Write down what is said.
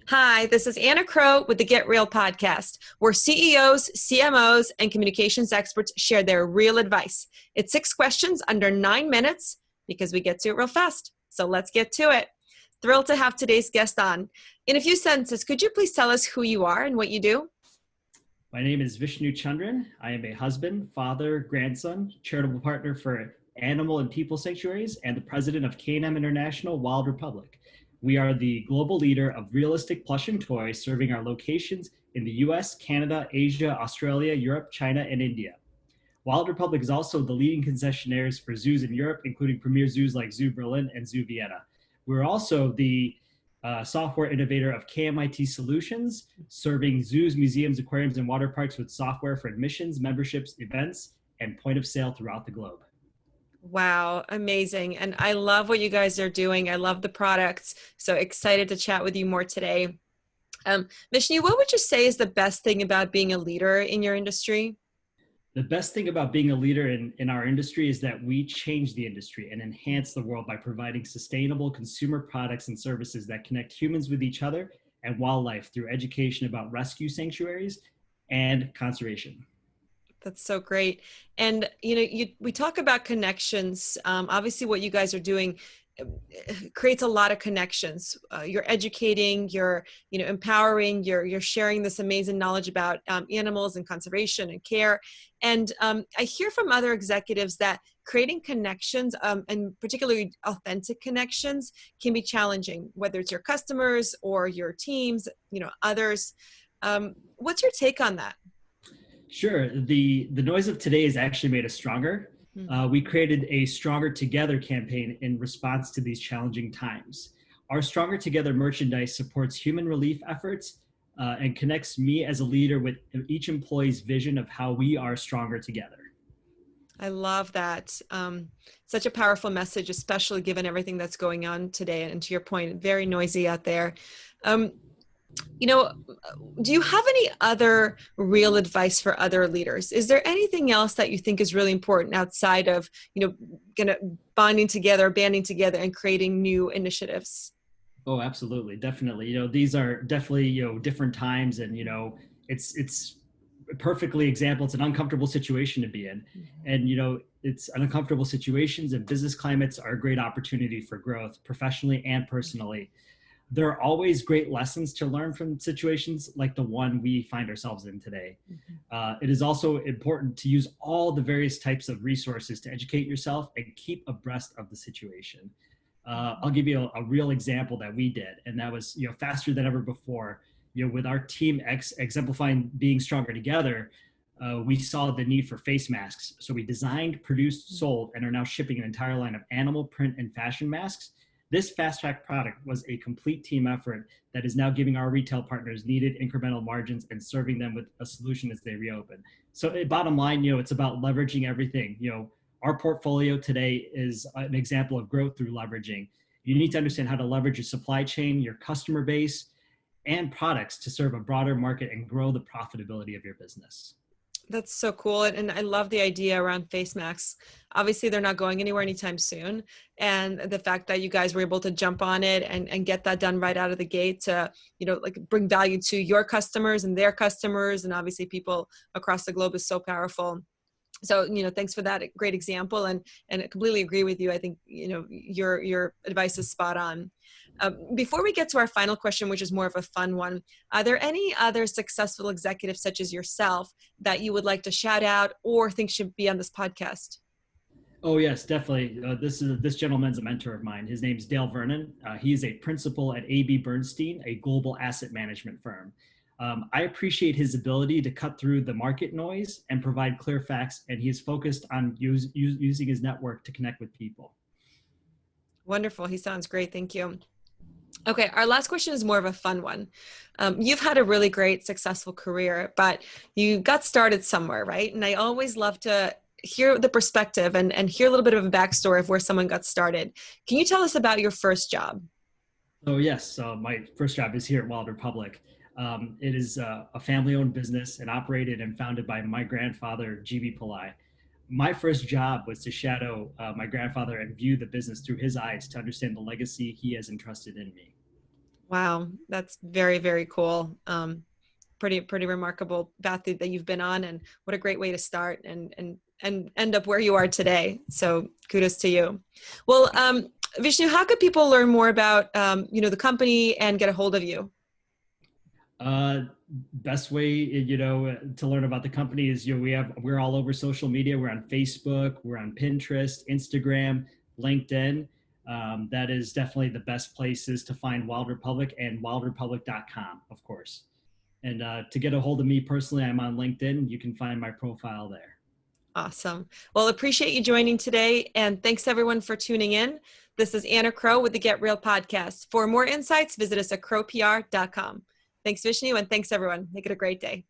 Hi, this is Anna Crowe with the Get Real podcast, where CEOs, CMOs, and communications experts share their real advice. It's 6 questions under 9 minutes because we get to it real fast. So let's get to it. Thrilled to have today's guest on. In a few sentences, could you please tell us who you are and what you do? My name is Vishnu Chandran. I am a husband, father, grandson, charitable partner for animal and people sanctuaries, and the president of K&M International Wild Republic. We are the global leader of realistic plush and toys, serving our locations in the US, Canada, Asia, Australia, Europe, China, and India. Wild Republic is also the leading concessionaires for zoos in Europe, including premier zoos like Zoo Berlin and Zoo Vienna. We're also the software innovator of KMIT Solutions, serving zoos, museums, aquariums, and water parks with software for admissions, memberships, events, and point of sale throughout the globe. Wow, amazing. And I love what you guys are doing. I love the products. So excited to chat with you more today. Vishnu, what would you say is the best thing about being a leader in your industry? The best thing about being a leader in our industry is that we change the industry and enhance the world by providing sustainable consumer products and services that connect humans with each other and wildlife through education about rescue sanctuaries and conservation. That's so great. And, we talk about connections. Obviously, what you guys are doing creates a lot of connections. You're educating, you're, empowering, you're sharing this amazing knowledge about animals and conservation and care. And I hear from other executives that creating connections, and particularly authentic connections, can be challenging, whether it's your customers or your teams, others. What's your take on that? Sure. The noise of today has actually made us stronger. We created a Stronger Together campaign in response to these challenging times. Our Stronger Together merchandise supports human relief efforts and connects me as a leader with each employee's vision of how we are stronger together. I love that. Such a powerful message, especially given everything that's going on today. And to your point, very noisy out there. Do you have any other real advice for other leaders? Is there anything else that you think is really important outside of, banding together and creating new initiatives? Oh, absolutely. Definitely. These are definitely, different times, and, it's a perfectly example. It's an uncomfortable situation to be in. And, it's uncomfortable situations, and business climates are a great opportunity for growth professionally and personally. There are always great lessons to learn from situations like the one we find ourselves in today. It is also important to use all the various types of resources to educate yourself and keep abreast of the situation. I'll give you a real example that we did, and that was, faster than ever before. With our team exemplifying being stronger together, we saw the need for face masks. So we designed, produced, sold, and are now shipping an entire line of animal print and fashion masks. This fast track product was a complete team effort that is now giving our retail partners needed incremental margins and serving them with a solution as they reopen. So bottom line, it's about leveraging everything. Our portfolio today is an example of growth through leveraging. You need to understand how to leverage your supply chain, your customer base, and products to serve a broader market and grow the profitability of your business. That's so cool. And I love the idea around face masks. Obviously, they're not going anywhere anytime soon. And the fact that you guys were able to jump on it and get that done right out of the gate to, bring value to your customers and their customers, and obviously people across the globe is so powerful. So, thanks for that great example. And I completely agree with you. I think, your advice is spot on. Before we get to our final question, which is more of a fun one, are there any other successful executives such as yourself that you would like to shout out or think should be on this podcast? Oh, yes, definitely. This gentleman's a mentor of mine. His name's Dale Vernon. He is a principal at AB Bernstein, a global asset management firm. I appreciate his ability to cut through the market noise and provide clear facts, and he is focused on using his network to connect with people. Wonderful. He sounds great. Thank you. Okay, our last question is more of a fun one. You've had a really great, successful career, but you got started somewhere, right? And I always love to hear the perspective and hear a little bit of a backstory of where someone got started. Can you tell us about your first job? Oh, yes. My first job is here at Wild Republic. It is a family-owned business and operated and founded by my grandfather, G.B. Pillai. My first job was to shadow my grandfather and view the business through his eyes to understand the legacy he has entrusted in me. Wow, that's very, very cool. Pretty remarkable path that you've been on, and what a great way to start and end up where you are today. So kudos to you. Well, Vishnu, how could people learn more about the company and get a hold of you? Uh, Best way, to learn about the company is, we're all over social media. We're on Facebook, we're on Pinterest, Instagram, LinkedIn. That is definitely the best places to find Wild Republic, and wildrepublic.com, of course. And to get a hold of me personally, I'm on LinkedIn. You can find my profile there. Awesome. Well, appreciate you joining today. And thanks everyone for tuning in. This is Anna Crowe with the Get Real podcast. For more insights, visit us at crowepr.com. Thanks, Vishnu, and thanks everyone. Make it a great day.